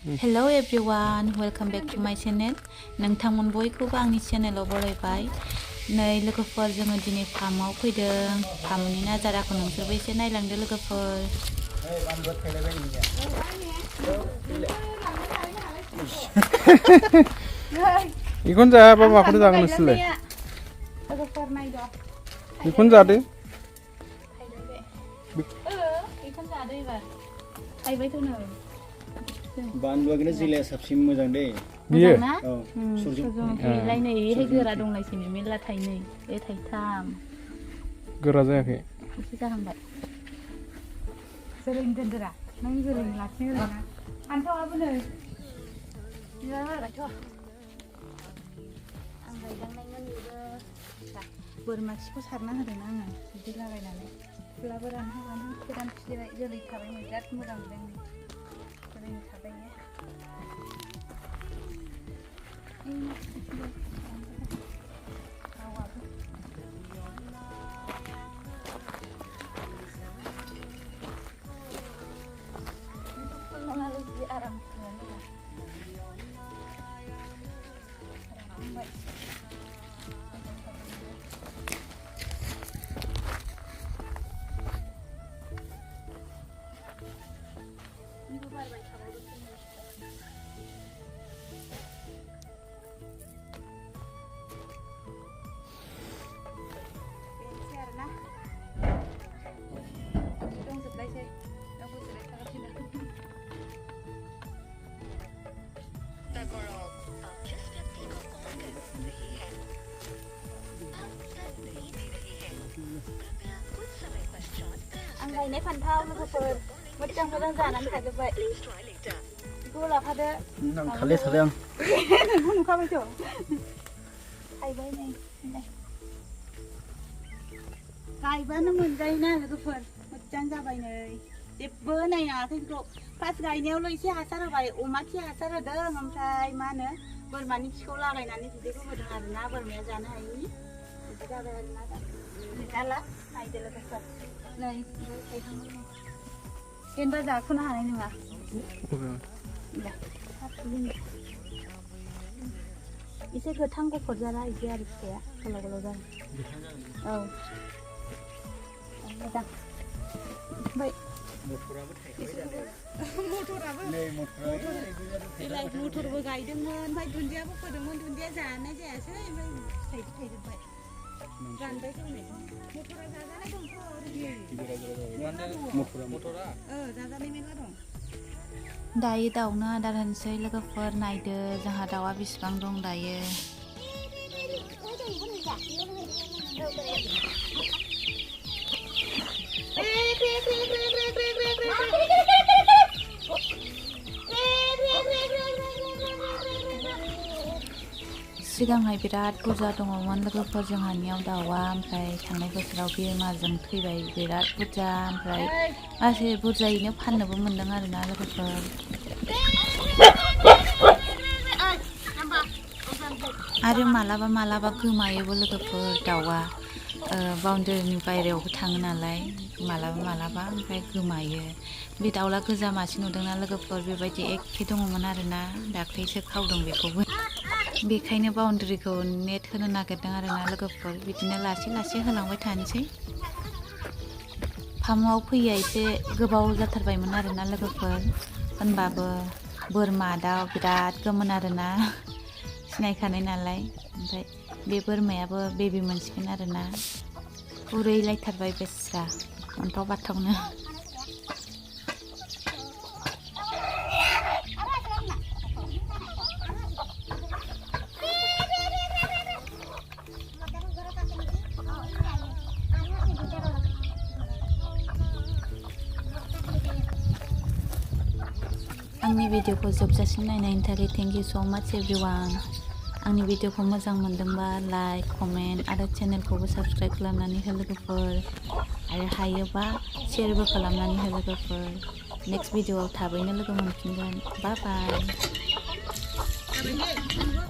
Hello everyone, welcome back to my channel. नोंथांमोन बयखौबो आंनि चेनेलाव बरायबाय। नै लोगोफोर जोङो दिनै फार्माव फैदों। फार्मनि नाजाराखौ नोंसोरबो एसे नायलांदो लोगोफोर। इखौनो जायाबा माखौथो जागोन नोंसोरलाय? लोगोफोर नायदो। इखौनो जादो। इखौनो जादो एबार। थाइबायथ' नो। बानलुआनो जिलाया साबसिन मोजां दे बियो ना औ सुरजोंलाय नै इहाय गोरा दंलायसै नै मेरला थाइनै बे थाइथाम गोरा जायाखै एसे जाहांबाय जोलैनि दोनदोरा नों जोलैनि लाखिनो होलाना फान्थावाबो नै बिबार बारबायथ' आं गायलांनायमोन बेबो बोरमा खिखौ सारना होदोंना आङो बिदि लागायनानै फुलाबो रानहां गोदान फिसिबाय जोलै थाबाय नै बिराद मोजां मोनदों जोलैनि थाबाय आराम आं गायनाय फान्थाव लोगोफोर मोजां मोजां जानानै थाजोब्बाय बेखौ लाफादो खाले साले आं नोंखौ नुखाबायथ' थाइबाय नै गायबानो मोनजायोना लोगोफोर मोजां जाबाय नै जेबो नायनाङाखै बेखौ फार्स्ट गायनायावल' एसे हासार होबाय अमा खि हासार होदों ओमफ्राय मा होनो बोरमानि खिखौ लागायनानै बिदैखौ होदों आरोना बोरमाया जानो हायिनि बिदि जाबाय आरोना जाला नायदो लोगोफोर नै थाइखांबाय जेनेबा जाख'नो हानाय नङा एसे गोथां गुफुर जाला बिदि आरो फिथाइया गोलाव गोलाव जागोन औ मोजां ओमफ्राय मटरबो गायदोंमोन ओमफ्राय दुन्दियाबो फोदोंमोन दुन्दिया जानाय जायासै ओमफ्राय फिथाइबो थायजोब्बाय रानबाय जोंनाय मटरा जाजानाय दंथ' मटरा जाजानाय मेरला दं दायो दाउनो आदार होनोसै लोगोफोर नायदो जोंहा दाउआ बेसेबां दं दायो सिगांहाय बिराद बुरजा दङमोन लोगोफोर जोंहानियाव दाउआ ओमफ्राय थांनाय बोसोराव बेमारजों थैबाय बिराद बुरजा ओमफ्राय गासै बुरजायैनो फाननोबो मोनदों आरोना लोगोफोर आरो मालाबा मालाबा गोमायोबो लोगोफोर दाउआ बाउन्डारिनि बायरायावबो थाङो नालाय मालाबा ओमफ्राय गोमायो बे दाउला गोजा मासे नुदोंना लोगोफोर बेबायदि एखे दङमोन आरोना दाख्लैसो खावदों बेखौबो बेखायनो बाउन्डारिखौ नेट होनो नागिरदों आरोना लोगोफोर बिदिनो लासै लासै होलांबाय थानोसै फार्माव फैया एसे गोबाव जाथारबायमोन आरोना लोगोफोर होनबाबो बोरमा दाउ बिराद गोमोन आरोना सिनायखानाय नालाय ओमफ्राय बे बोरमायाबो बेबि मोनसिगोन आरोना गुरैलायथारबाय बेस्रा अन्थाव बाथावनो आंनि भिडिअखौ जोबजासिम नायनायनि थाखाय थेंक इउ स' माच एभ्रिवान आंनि भिडिअखौ मोजां मोनदोंबा लाइक कमेन्ट आरो चेनेलखौबो साबस्क्राइब खालामनानै हो लोगोफोर आरो हायोबा शेयारबो खालामनानै हो लोगोफोर नेक्स्ट भिडिअआव थाबैनो लोगो मोनफिनगोन बाय बाय